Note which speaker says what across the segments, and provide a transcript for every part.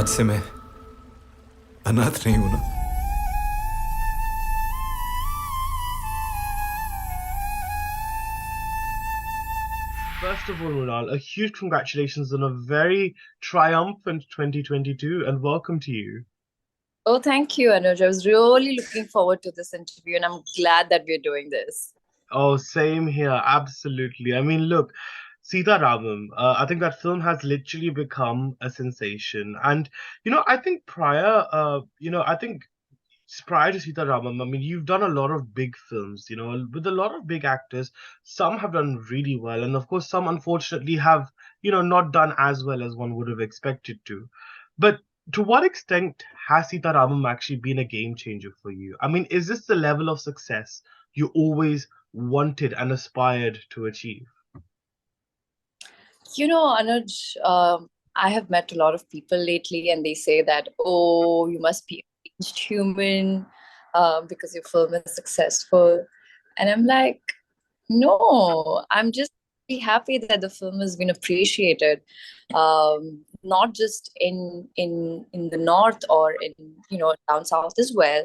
Speaker 1: आज से मैं अनाथ नहीं हूं ना।
Speaker 2: First of all, Mrunal, a huge congratulations on a very triumphant 2022 and welcome to you.
Speaker 3: Oh, thank you, Anuj. I was really looking forward to this interview, and I'm glad that we're doing this.
Speaker 2: Oh, same here, absolutely. I mean, look, Sita Ramam, I think that film has literally become a sensation. And, I think I think prior to Sita Ramam, I mean, you've done a lot of big films, with a lot of big actors. Some have done really well, and of course, some unfortunately have, not done as well as one would have expected to. But to what extent has Sita Ramam actually been a game changer for you? I mean, is this the level of success you always wanted and aspired to achieve?
Speaker 3: Anuj, I have met a lot of people lately, and they say that, oh, you must be a changed human because your film is successful. And I'm like, no, I'm just really happy that the film has been appreciated, not just in the north or in down south as well.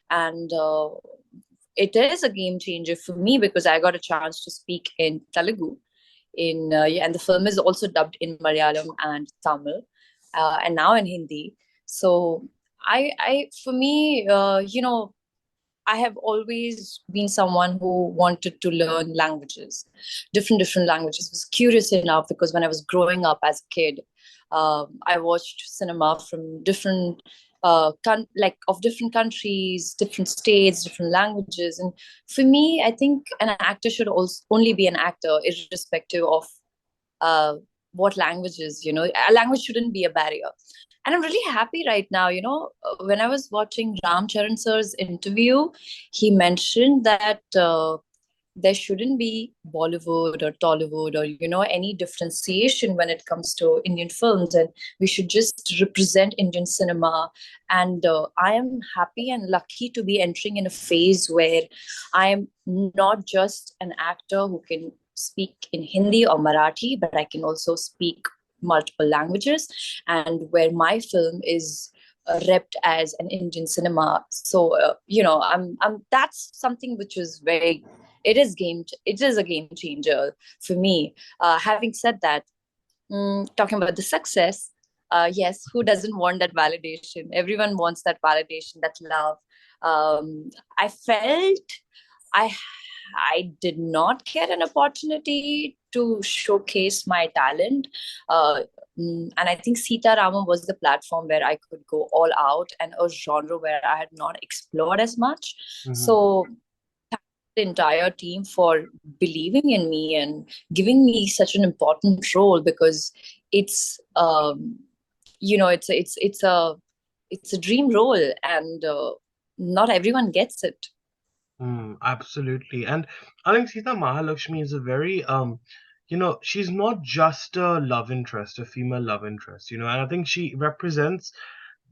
Speaker 3: And it is a game changer for me because I got a chance to speak in Telugu and the film is also dubbed in Malayalam and Tamil, and now in Hindi. So for me, I have always been someone who wanted to learn languages, different languages. Was curious enough because when I was growing up as a kid, I watched cinema from different of different countries, different states, different languages. And for me, I think an actor should also only be an actor, irrespective of uh, what languages. A language shouldn't be a barrier. And I'm really happy right now. When I was watching Ram Charan sir's interview, he mentioned that there shouldn't be Bollywood or Tollywood or any differentiation when it comes to Indian films, and we should just represent Indian cinema. And I am happy and lucky to be entering in a phase where I am not just an actor who can speak in Hindi or Marathi, but I can also speak multiple languages, and where my film is repped as an Indian cinema. So I'm that's something which is very it is a game changer for me. Having said that, talking about the success, yes, who doesn't want that validation? Everyone wants that validation, that love. I felt I I did not get an opportunity to showcase my talent. And I think Sita Ramam was the platform where I could go all out and a genre where I had not explored as much.
Speaker 2: Mm-hmm.
Speaker 3: So the entire team for believing in me and giving me such an important role because it's it's a dream role, and not everyone gets it.
Speaker 2: Absolutely. And I think Sita Mahalakshmi is a very she's not just a love interest, a female love interest, and I think she represents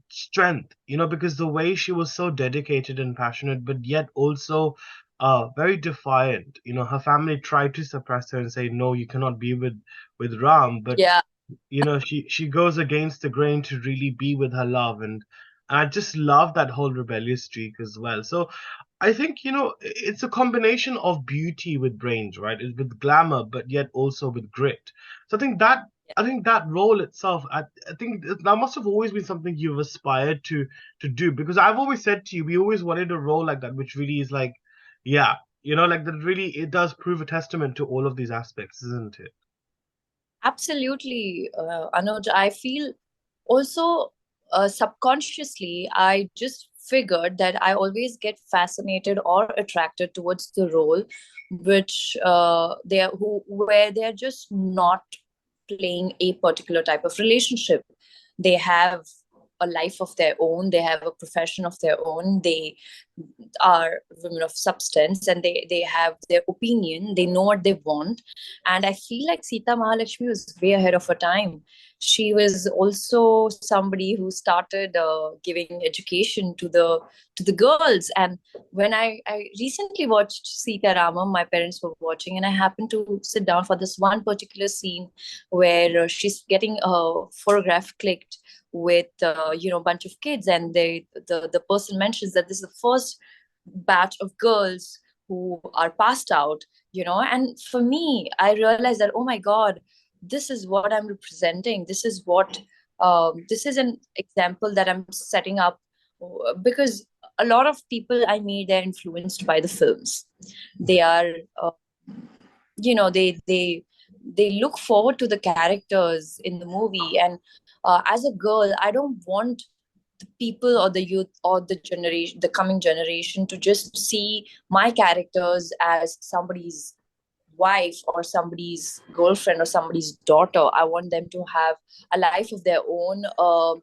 Speaker 2: strength, because the way she was so dedicated and passionate, but yet also very defiant. Her family tried to suppress her and say, no, you cannot be with Ram, but
Speaker 3: Yeah.
Speaker 2: she goes against the grain to really be with her love, and I just love that whole rebellious streak as well. So I think it's a combination of beauty with brains, right? It's with glamour, but yet also with grit. So I think that role itself, I think that must have always been something you've aspired to do, because I've always said to you, we always wanted a role like that, which really is like, yeah, like that really it does prove a testament to all of these aspects, isn't it?
Speaker 3: Absolutely, Anuj. I feel also subconsciously, I just figured that I always get fascinated or attracted towards the role, which where they're just not playing a particular type of relationship. They have a life of their own. They have a profession of their own. They are women of substance, and they have their opinion. They know what they want. And I feel like Sita Mahalakshmi was way ahead of her time. She was also somebody who started giving education to the girls. And when I recently watched Sita Ramam, my parents were watching, and I happened to sit down for this one particular scene where she's getting a photograph clicked with a bunch of kids, and the person mentions that this is the first batch of girls who are passed out, and for me, I realized that, oh my God, this is what I'm representing. This is an example that I'm setting up, because a lot of people I meet, they're influenced by the films. They are, they look forward to the characters in the movie, and as a girl, I don't want the people or the youth or the coming generation to just see my characters as somebody's wife or somebody's girlfriend or somebody's daughter. I want them to have a life of their own, a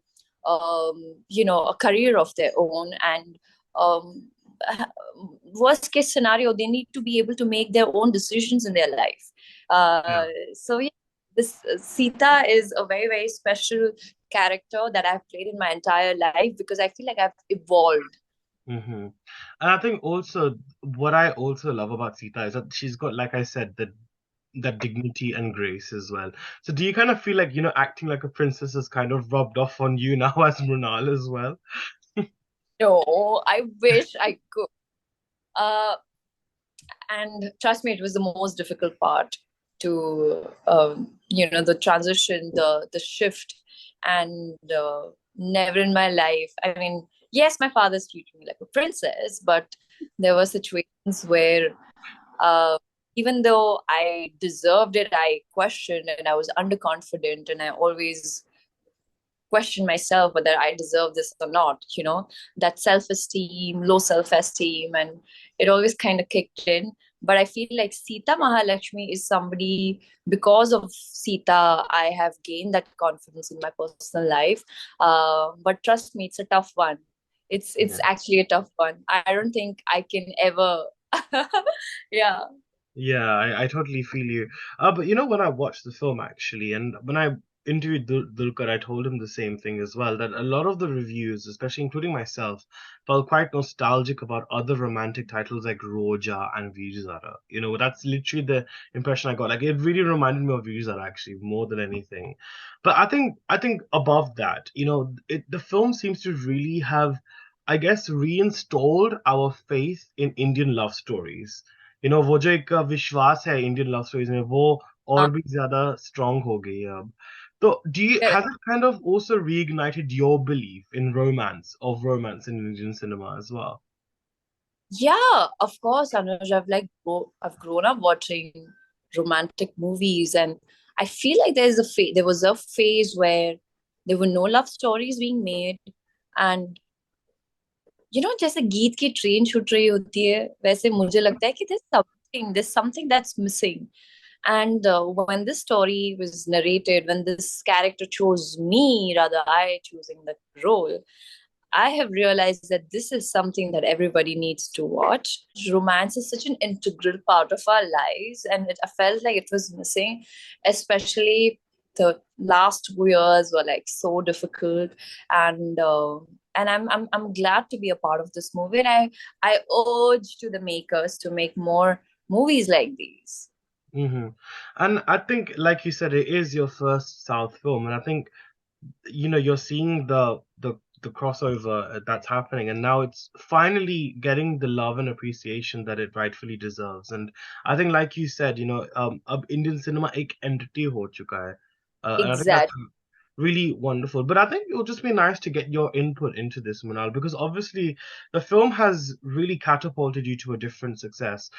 Speaker 3: career of their own, and um, worst case scenario, they need to be able to make their own decisions in their life.
Speaker 2: Yeah.
Speaker 3: So yeah, this Sita is a very, very special character that I've played in my entire life, because I feel like I've evolved.
Speaker 2: Mm-hmm. And I think also what I also love about Sita is that she's got, like I said, that dignity and grace as well. So do you kind of feel like, acting like a princess is kind of rubbed off on you now as Mrunal as well?
Speaker 3: No, I wish I could. Uh, and trust me, it was the most difficult part to, the transition, the shift, and never in my life. I mean, yes, my father's treated me like a princess, but there were situations where, uh, even though I deserved it, I questioned and I was underconfident, and I always question myself whether I deserve this or not, that self-esteem, low self-esteem, and it always kind of kicked in. But I feel like Sita Mahalakshmi is somebody, because of Sita, I have gained that confidence in my personal life. But trust me, it's a tough one. It's
Speaker 2: Yeah.
Speaker 3: actually a tough one. I don't think I can ever. Yeah.
Speaker 2: Yeah, I totally feel you. But when I watched the film actually, and when I interviewed Dulquer, I told him the same thing as well, that a lot of the reviews, especially including myself, felt quite nostalgic about other romantic titles like Roja and Veer Zara. That's literally the impression I got. Like, it really reminded me of Veer Zara actually, more than anything. But I think above that, the film seems to really have, I guess, reinstalled our faith in Indian love stories. वो जो एक विश्वास है Indian love stories में वो और भी ज्यादा स्ट्रांग हो गई है अब तो has it kind of also reignited your belief in romance in Indian cinema as well?
Speaker 3: Yeah, of course, Anuj. I've grown up watching romantic movies, and I feel like there was a phase where there were no love stories being made, and जैसे गीत की train छूट रही होती है, वैसे मुझे लगता है कि there's something that's missing. And when this story was narrated, when this character chose me, rather I choosing the role, I have realized that this is something that everybody needs to watch. Romance is such an integral part of our lives, and I felt like it was missing, especially the last 2 years were like so difficult, and I'm glad to be a part of this movie, and I urge to the makers to make more movies like these.
Speaker 2: Hmm. And I think, like you said, it is your first South film, and I think you're seeing the crossover that's happening, and now it's finally getting the love and appreciation that it rightfully deserves. And I think, like you said, अब Indian cinema एक entity हो चुका है, and I think that's
Speaker 3: Exactly.
Speaker 2: really wonderful. But I think it would just be nice to get your input into this, Manal, because obviously the film has really catapulted you to a different success.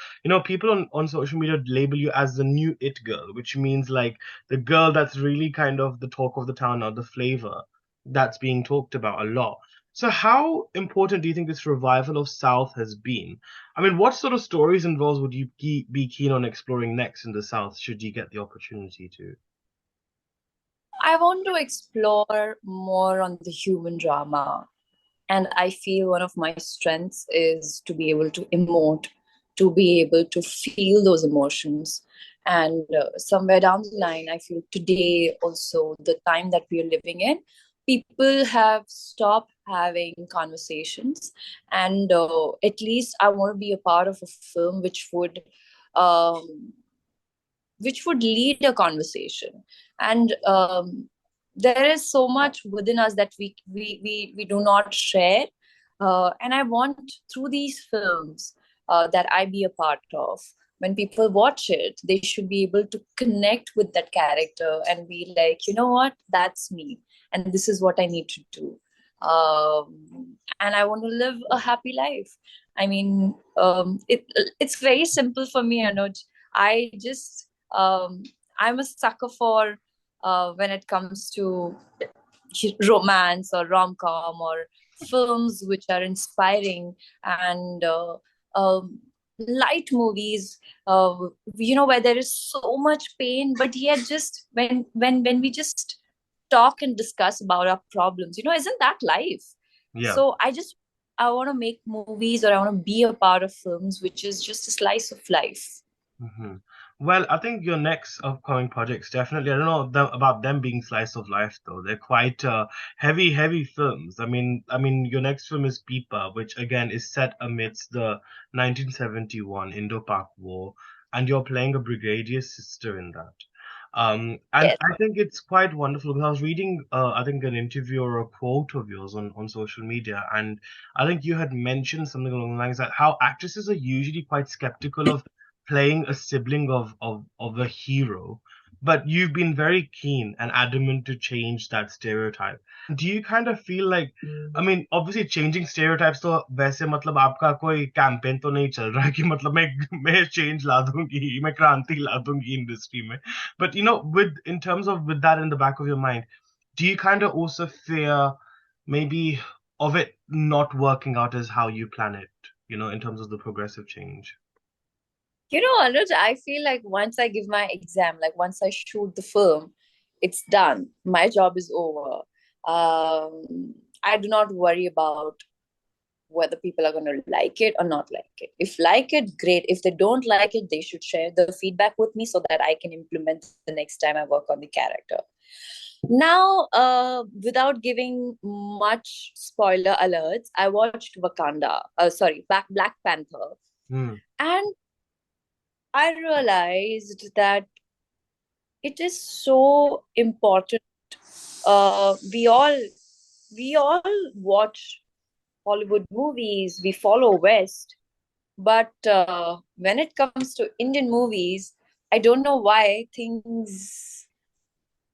Speaker 2: People on social media label you as the new it girl, which means like the girl that's really kind of the talk of the town now, the flavor that's being talked about a lot. So how important do you think this revival of South has been? I mean, what sort of stories and roles would you be keen on exploring next in the South, should you get the opportunity to?
Speaker 3: I want to explore more on the human drama. And I feel one of my strengths is to be able to emote, to be able to feel those emotions. And somewhere down the line, I feel today also, the time that we are living in, people have stopped having conversations. And at least I want to be a part of a film um, which would lead a conversation. And there is so much within us that we do not share. And I want through these films that I be a part of, when people watch it, they should be able to connect with that character and be like, you know what, that's me, and this is what I need to do. And I want to live a happy life. I mean, it's very simple for me, Anuj. I just I'm a sucker for when it comes to romance or rom-com or films which are inspiring, and light movies, where there is so much pain, but yet just when we just talk and discuss about our problems, isn't that life?
Speaker 2: Yeah.
Speaker 3: So I want to make movies, or I want to be a part of films which is just a slice of life.
Speaker 2: Hmm. Well, I think your next upcoming projects definitely, I don't know about them being slice of life though. They're quite heavy, heavy films. I mean, your next film is Pippa, which again is set amidst the 1971 Indo-Pak War, and you're playing a brigadier's sister in that. And
Speaker 3: Yes.
Speaker 2: I think it's quite wonderful because I was reading, I think an interview or a quote of yours on social media, and I think you had mentioned something along the lines that how actresses are usually quite skeptical of playing a sibling of a hero, but you've been very keen and adamant to change that stereotype. Do you kind of feel like, I mean, obviously changing stereotypes तो वैसे मतलब आपका कोई campaign तो नहीं चल रहा है कि मतलब मैं चेंज ला दूंगी, मैं क्रांति ला दूंगी इंडस्ट्री में, but with in terms of with that in the back of your mind, do you kind of also fear maybe of it not working out as how you plan it, in terms of the progressive change?
Speaker 3: Anuj, I feel like once I give my exam, like once I shoot the film, it's done. My job is over. I do not worry about whether people are going to like it or not like it. If like it, great. If they don't like it, they should share the feedback with me so that I can implement the next time I work on the character. Now, without giving much spoiler alerts, I watched Black Panther,
Speaker 2: Hmm.
Speaker 3: and I realized that it is so important. We all watch Hollywood movies, we follow West, but when it comes to Indian movies, I don't know why things,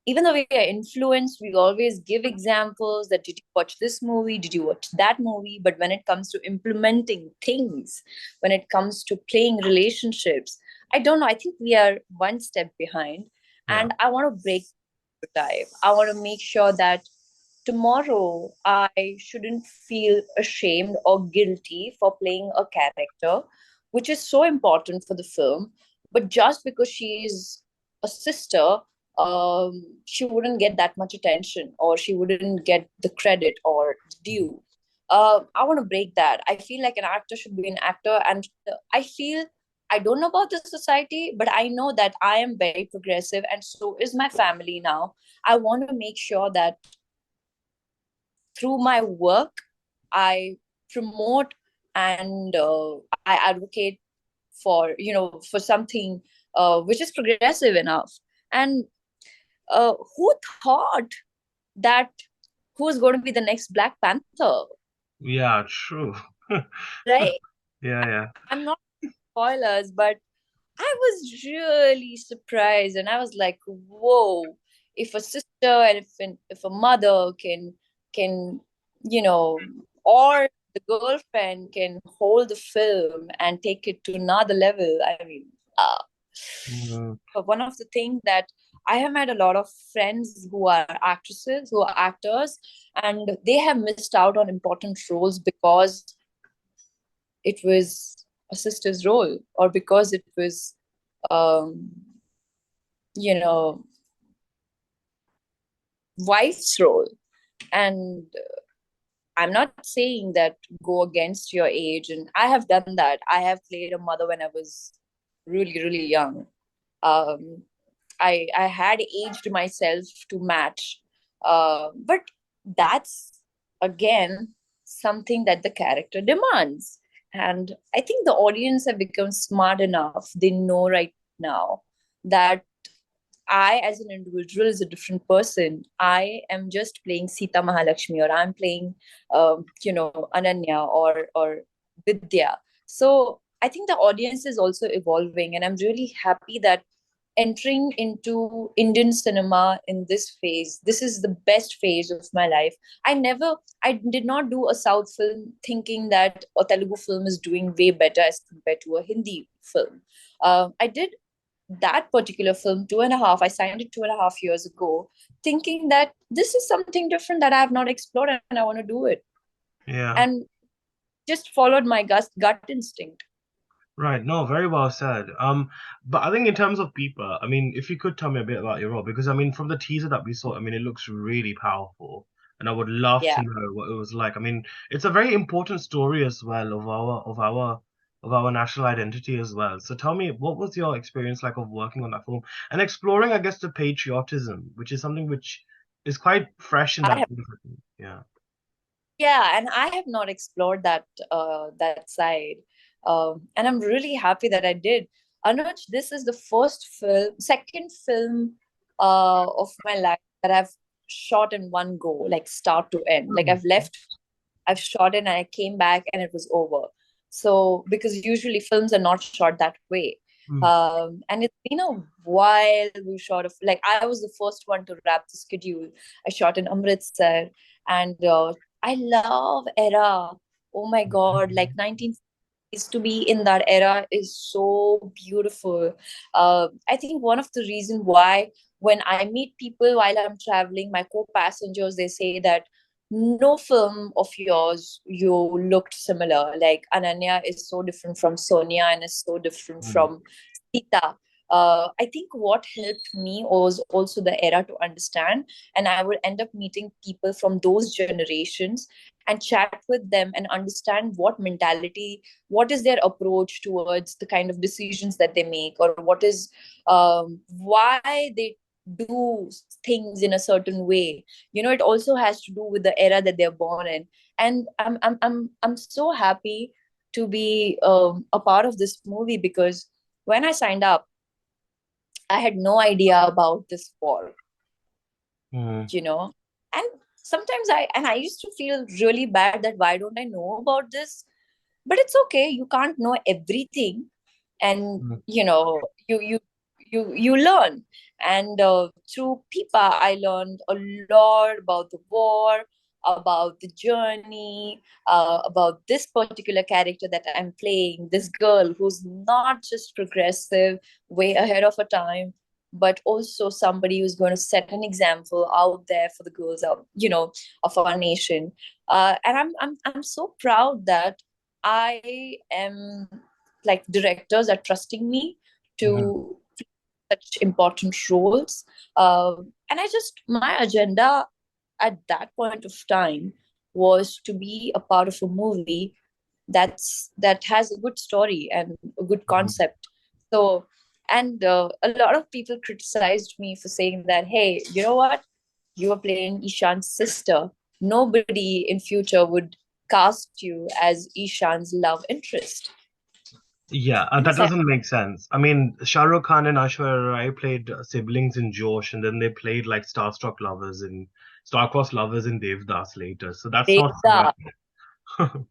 Speaker 3: even though we are influenced, we always give examples that did you watch this movie, did you watch that movie, but when it comes to implementing things, when it comes to playing relationships, I don't know, I think we are one step behind.
Speaker 2: Yeah.
Speaker 3: And I want to break the type. I want to make sure that tomorrow I shouldn't feel ashamed or guilty for playing a character which is so important for the film, but just because she is a sister, she wouldn't get that much attention, or she wouldn't get the credit or due. I want to break that. I feel like an actor should be an actor, and I feel, I don't know about the society, but I know that I am very progressive, and so is my family now. I want to make sure that through my work, I promote and I advocate for something which is progressive enough. And who thought that who's going to be the next Black Panther,
Speaker 2: Yeah, true.
Speaker 3: right?
Speaker 2: Yeah.
Speaker 3: I'm not spoilers, but I was really surprised, and I was like, "Whoa! If a sister and if a mother can or the girlfriend can hold the film and take it to another level." I mean,
Speaker 2: Mhm.
Speaker 3: but one of the things that I have met a lot of friends who are actresses, who are actors, and they have missed out on important roles because it was a sister's role, or because it was um, you know wife's role. And I'm not saying that go against your age, and I have done that. I have played a mother when I was really, really young. um, I had aged myself to match, but that's again something that the character demands. And I think the audience have become smart enough. They know right now that I, as an individual, is a different person. I am just playing Sita Mahalakshmi, or I'm playing, Ananya or Vidya. So I think the audience is also evolving, and I'm really happy that entering into Indian cinema in this phase, this is the best phase of my life. I did not do a South film thinking that a Telugu film is doing way better as compared to a Hindi film. I did that particular film 2.5, I signed it 2.5 years ago, thinking that this is something different that I have not explored and I want to do it.
Speaker 2: Yeah.
Speaker 3: And just followed my gut instinct.
Speaker 2: Right. No, very well said. But I think in terms of Pippa, I mean, if you could tell me a bit about your role, because I mean, from the teaser that we saw, I mean, it looks really powerful, and I would love to
Speaker 3: Yeah.
Speaker 2: know what it was like. I mean, it's a very important story as well of our national identity as well. So tell me, what was your experience like of working on that film and exploring, I guess, the patriotism, which is something which is quite fresh in
Speaker 3: I
Speaker 2: that.
Speaker 3: have
Speaker 2: Yeah.
Speaker 3: Yeah, and I have not explored that side. And I'm really happy that I did. Anuj, this is the second film of my life that I've shot in one go, like start to end. Like I've shot it and I came back and it was over. So because usually films are not shot that way.
Speaker 2: Mm.
Speaker 3: And it's been a while we shot like I was the first one to wrap the schedule. I shot in Amritsar, and I love era. Oh my God, like 19 is to be in that era is so beautiful. I think one of the reason why when I meet people while I'm traveling, my co-passengers, they say that no film of yours you looked similar. Like Ananya is so different from Sonia and is so different
Speaker 2: Mm.
Speaker 3: from Sita. I think what helped me was also the era to understand, and I would end up meeting people from those generations and chat with them and understand what mentality, what is their approach towards the kind of decisions that they make, or what is why they do things in a certain way. It also has to do with the era that they're born in. And I'm so happy to be a part of this movie, because when I signed up, I had no idea about this war,
Speaker 2: Mm.
Speaker 3: you know. And sometimes I used to feel really bad that why don't I know about this? But it's okay, you can't know everything. And
Speaker 2: Mm.
Speaker 3: you learn. And through Pipa I learned a lot about the war, about the journey, about this particular character that I'm playing, this girl who's not just progressive, way ahead of her time, but also somebody who's going to set an example out there for the girls out, of our nation. And I'm so proud that I am, like, directors are trusting me
Speaker 2: Mhm.
Speaker 3: to such important roles. And my agenda at that point of time was to be a part of a movie that has a good story and a good
Speaker 2: Mhm.
Speaker 3: concept. So, and a lot of people criticized me for saying that, hey, you know what? You are playing Ishan's sister. Nobody in future would cast you as Ishan's love interest.
Speaker 2: Yeah,
Speaker 3: And I
Speaker 2: that
Speaker 3: said,
Speaker 2: doesn't make sense. I mean, Shah Rukh Khan and Aishwarya Rai played siblings in Josh, and then they played like star-crossed lovers in Devdas later. So that's not true at
Speaker 3: Devda.
Speaker 2: all.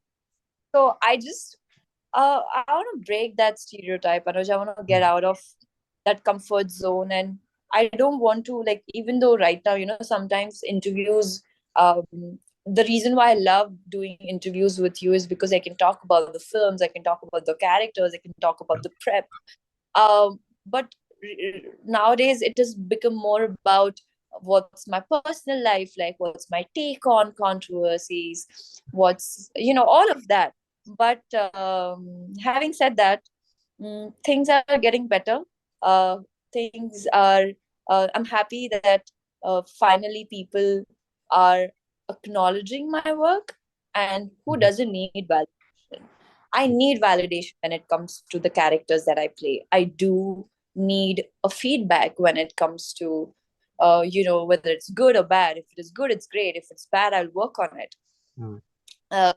Speaker 3: So I want to break that stereotype, Anuj. I want to get
Speaker 2: Mm.
Speaker 3: out of that comfort zone. And I don't want to, like, even though right now, sometimes interviews, the reason why I love doing interviews with you is because I can talk about the films, I can talk about the characters, I can talk about the prep. But nowadays it has become more about what's my personal life like, what's my take on controversies, what's, all of that. But having said that, things are getting better. Things are, I'm happy that finally people are acknowledging my work. And who
Speaker 2: Mhm.
Speaker 3: doesn't need validation? I need validation when it comes to the characters that I play. I do need a feedback when it comes to, whether it's good or bad. If it is good, it's great. If it's bad, I'll work on it.
Speaker 2: Mm.
Speaker 3: Uh,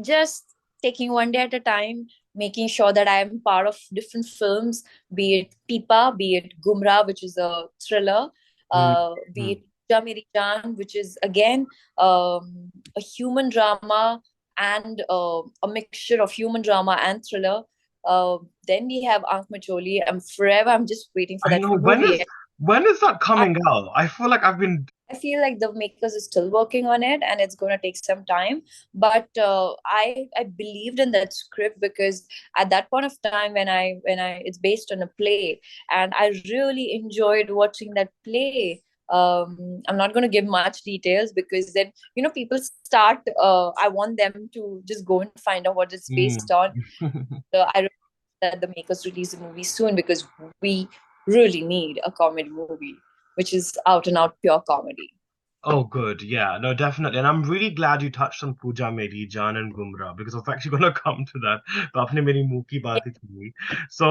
Speaker 3: just taking one day at a time, making sure that I am part of different films, be it Pippa, be it Gumraah, which is a thriller,
Speaker 2: Mm,
Speaker 3: be
Speaker 2: mm.
Speaker 3: it Pooja Meri Jaan, which is again a human drama and a mixture of human drama and thriller. Then we have Aankh Macholi. I'm just waiting for
Speaker 2: I
Speaker 3: that
Speaker 2: know.
Speaker 3: movie.
Speaker 2: When is that coming out? I feel like I've been.
Speaker 3: I feel like the makers is still working on it, and it's going to take some time. But I believed in that script because at that point of time when I it's based on a play, and I really enjoyed watching that play. I'm not going to give much details because then people start. I want them to just go and find out what it's
Speaker 2: Mm.
Speaker 3: based on. So I really hope that the makers release the movie soon because we really need a comedy movie which is out and out pure comedy.
Speaker 2: Oh, good. Yeah, no, definitely. And I'm really glad you touched on Pooja Meri Jaan and Gumraah because I was actually going to come to that. But आपने मेरी मुंह की बात ही छीन ली. So,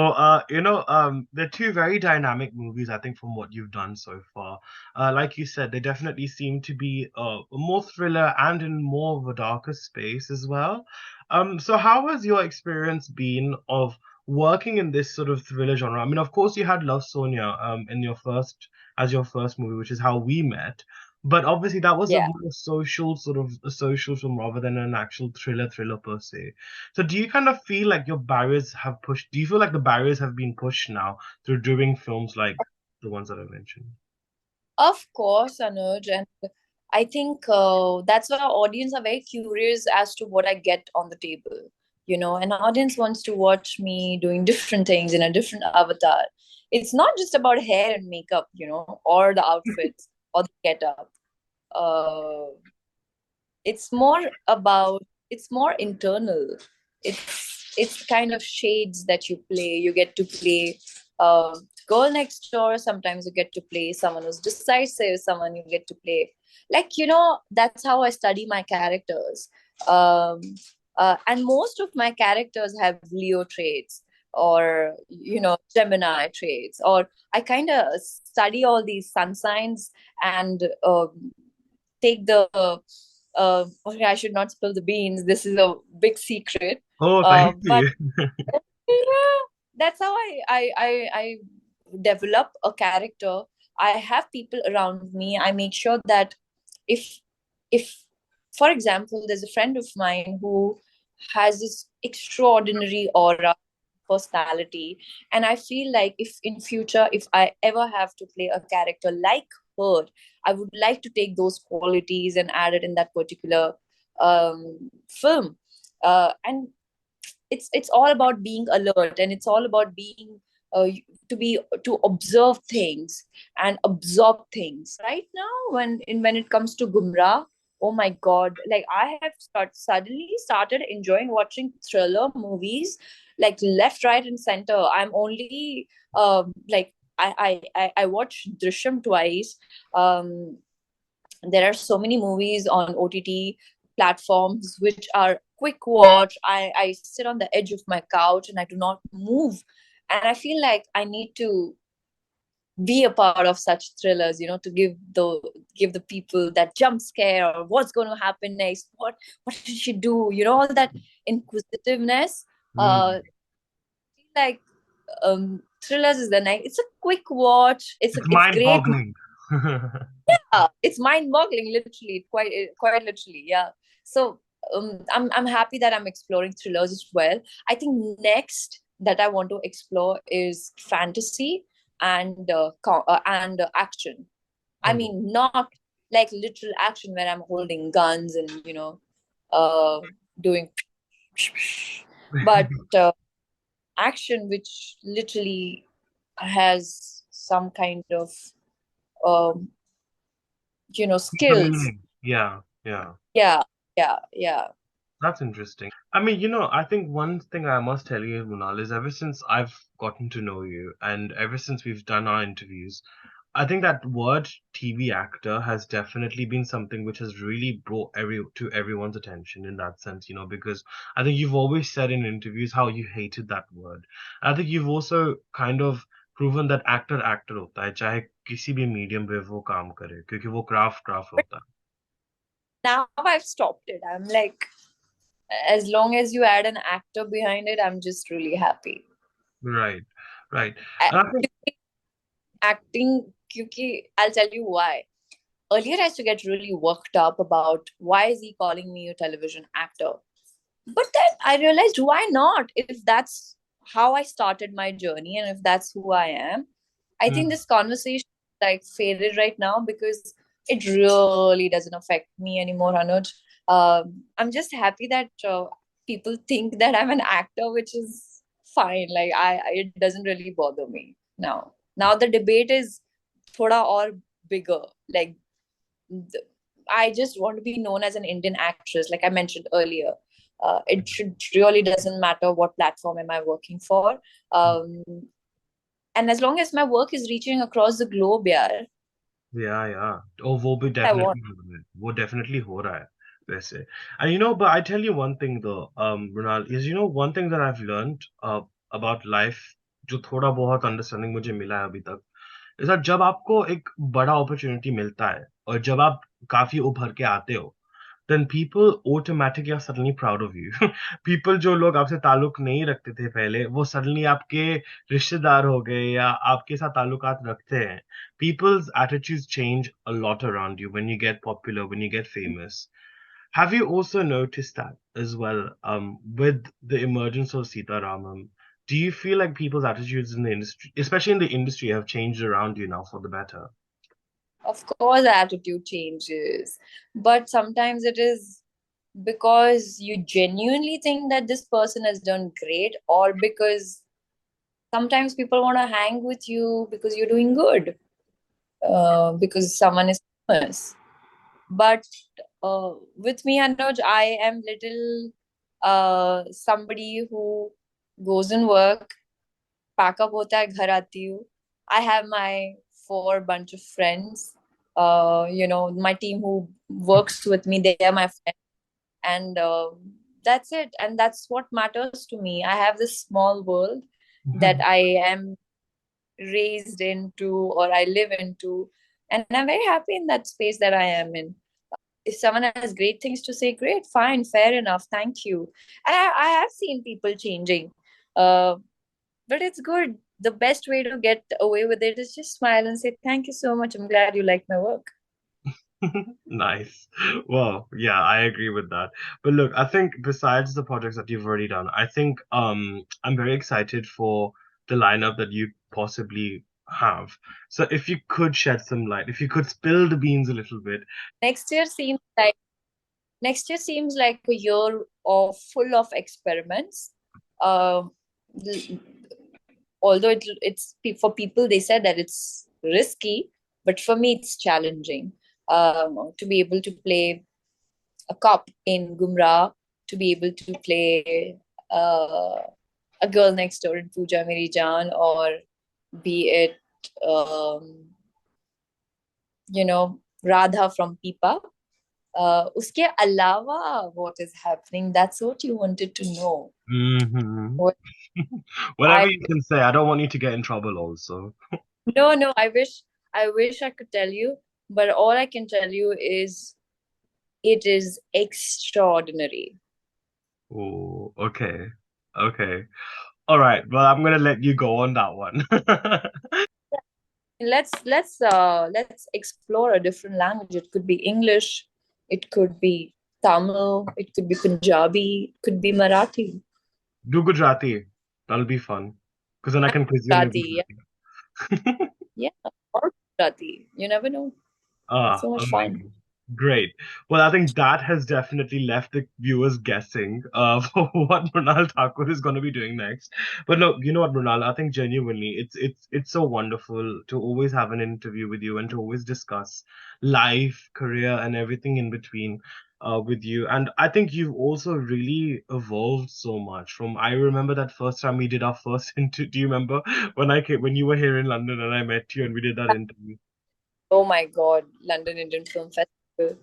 Speaker 2: they're two very dynamic movies, I think, from what you've done so far. Like you said, they definitely seem to be more thriller and in more of a darker space as well. So how has your experience been of working in this sort of thriller genre? I mean, of course, you had Love Sonia in your first movie, which is how we met. But obviously, that was a
Speaker 3: Yeah.
Speaker 2: more social sort of a social film rather than an actual thriller per se. So, do you kind of feel like your barriers have pushed? Do you feel like the barriers have been pushed now through doing films like the ones that I mentioned?
Speaker 3: Of course, Anuj, and I think that's why our audience are very curious as to what I get on the table. An audience wants to watch me doing different things in a different avatar. It's not just about hair and makeup, or the outfits or the get-up. Uh, it's more internal. It's kind of shades that you play. You get to play girl next door. Sometimes you get to play someone who's decisive, someone you get to play like that's how I study my characters. um and most of my characters have Leo traits or Gemini traits, or I kind of study all these sun signs and take the okay, I should not spill the beans. This is a big secret.
Speaker 2: Oh, thank
Speaker 3: But
Speaker 2: you.
Speaker 3: yeah, that's how I develop a character. I have people around me. I make sure that if if for example there's a friend of mine who has this extraordinary aura personality, and I feel like if in future if I ever have to play a character like her, I would like to take those qualities and add it in that particular film. And it's all about being alert, and it's all about being to observe things and absorb things. Right now, when it comes to Gumraah, oh my god, like I have suddenly started enjoying watching thriller movies like left, right, and center. I'm only like I watched Drishyam twice. um there are so many movies on OTT platforms which are quick watch. I sit on the edge of my couch and I do not move. And I feel like I need to be a part of such thrillers, to give the people that jump scare or what's going to happen next. What did she do? All that inquisitiveness.
Speaker 2: Mm.
Speaker 3: Like thrillers is the night. It's a quick watch.
Speaker 2: It's
Speaker 3: It's great.
Speaker 2: mind-boggling.
Speaker 3: It's mind-boggling, literally, quite literally, yeah. So I'm happy that I'm exploring thrillers as well. I think next that I want to explore is fantasy and action. I
Speaker 2: Oh,
Speaker 3: mean, not like literal action where I'm holding guns and uh doing, but action which literally has some kind of um
Speaker 2: deeper
Speaker 3: skills.
Speaker 2: meaning. Yeah, yeah.
Speaker 3: Yeah, yeah.
Speaker 2: That's interesting. I mean, I think one thing I must tell you, Munal, is ever since I've gotten to know you and ever since we've done our interviews, I think that word TV actor has definitely been something which has really brought to everyone's attention in that sense, because I think you've always said in interviews how you hated that word. I think you've also kind of proven that actor actor होता है चाहे किसी भी medium पे वो काम करे क्योंकि वो क्राफ्ट
Speaker 3: But
Speaker 2: होता है.
Speaker 3: now I've stopped it. I'm like, As long as you add an actor behind it, I'm just really happy.
Speaker 2: Right, right.
Speaker 3: A-
Speaker 2: And I think,
Speaker 3: Acting, I'll tell you why. Earlier, I used to get really worked up about why is he calling me a television actor? But then I realized, why not? If that's how I started my journey and if that's who I am, I think
Speaker 2: mm,
Speaker 3: this conversation like faded right now because it really doesn't affect me anymore, Anuj. I'm just happy that people think that I'm an actor, which is fine. Like it doesn't really bother me now. Now the debate is thoda or bigger. Like th- I just want to be known as an Indian actress, like I mentioned earlier. It should really doesn't matter what platform am I working for. Um, and as long as my work is reaching across the globe, yeah,
Speaker 2: yeah, yeah. Oh, वो भी
Speaker 3: I want.
Speaker 2: definitely हो रहा है. वो definitely हो रहा है वैसे. And you know, but I tell you one thing though, Mrunal, is one thing that I've learned about life, जो थोड़ा बहुत understanding मुझे मिला है अभी तक, is that जब आपको एक बड़ा opportunity मिलता है और जब आप काफी उभर के आते हो, then people automatically are suddenly proud of you. People जो लोग आपसे ताल्लुक नहीं रखते थे पहले, वो suddenly आपके रिश्तेदार हो गए या आपके साथ ताल्लुकात रखते हैं. People's attitudes change a lot around you when you get popular, when you get famous. Have you also noticed that as well, with the emergence of Sita Ramam? Do you feel like people's attitudes in the industry, especially in the industry, have changed around you now for the better?
Speaker 3: Of course, attitude changes, but sometimes it is because you genuinely think that this person has done great, or because sometimes people want to hang with you because you're doing good, because someone is famous. But with me, Anuj, I am little somebody who goes and work, pack up hota hai, ghar aati hu. I have my four bunch of friends. My team who works with me, they are my friends, and that's it. And that's what matters to me. I have this small world that I am raised into or I live into, and I'm very happy in that space that I am in. If someone has great things to say, great, fine, fair enough, thank you. And I have seen people changing, uh, but it's good. The best way to get away with it is just smile and say, thank you so much. I'm glad you like my work.
Speaker 2: Nice. Well, yeah, I agree with that. But look, I think besides the projects that you've already done, I think I'm very excited for the lineup that you possibly have. So if you could shed some light, if you could spill the beans a little bit.
Speaker 3: Next year seems like next year seems like a year of full of experiments. Um, Although it's for people, they said that it's risky, but for me it's challenging, to be able to play a cop in Gumraah, to be able to play uh, a girl next door in Pooja Meri Jaan, or be it um, Radha from Pippa. Uske alawa, what is happening? That's what you wanted to know.
Speaker 2: Hmm.
Speaker 3: What I
Speaker 2: Whatever you can say. I don't want you to get in trouble also.
Speaker 3: No, I wish I could tell you, but all I can tell you is it is extraordinary.
Speaker 2: Oh, okay. Okay. All right. Well, I'm gonna let you go on that one.
Speaker 3: Let's explore a different language. It could be English, it could be Tamil, it could be Punjabi, it could be Marathi.
Speaker 2: Do Gujarati. That'll be fun. Because then I can quiz you in
Speaker 3: Gujarati, yeah,
Speaker 2: Gujarati.
Speaker 3: yeah, or Gujarati. You never know.
Speaker 2: Ah,
Speaker 3: So much fun.
Speaker 2: amazing. Great. Well, I think that has definitely left the viewers guessing for what Mrunal Thakur is going to be doing next. But no, you know what, Mrunal, I think genuinely it's so wonderful to always have an interview with you and to always discuss life, career, and everything in between with you. And I think you've also really evolved so much from I remember that first time we did our first interview. Do you remember when you were here in London and I met you and we did that interview?
Speaker 3: Oh my God, London Indian Film Festival.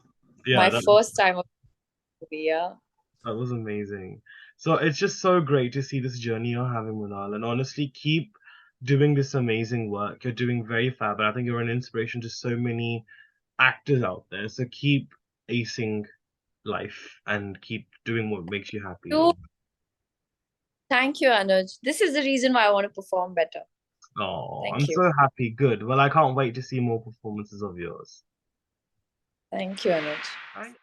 Speaker 2: Yeah,
Speaker 3: My
Speaker 2: that
Speaker 3: first time of movie, yeah.
Speaker 2: That was amazing. So it's just so great to see this journey you're having, Munal, and honestly, keep doing this amazing work. You're doing very fab, and I think you're an inspiration to so many actors out there. So keep acing life and keep doing what makes you happy.
Speaker 3: Thank you, Anuj. This is the reason why I want to perform better.
Speaker 2: Oh,
Speaker 3: Thank
Speaker 2: I'm
Speaker 3: you.
Speaker 2: so happy. Good. Well, I can't wait to see more performances of yours.
Speaker 3: Thank you, Anuj.
Speaker 2: Thank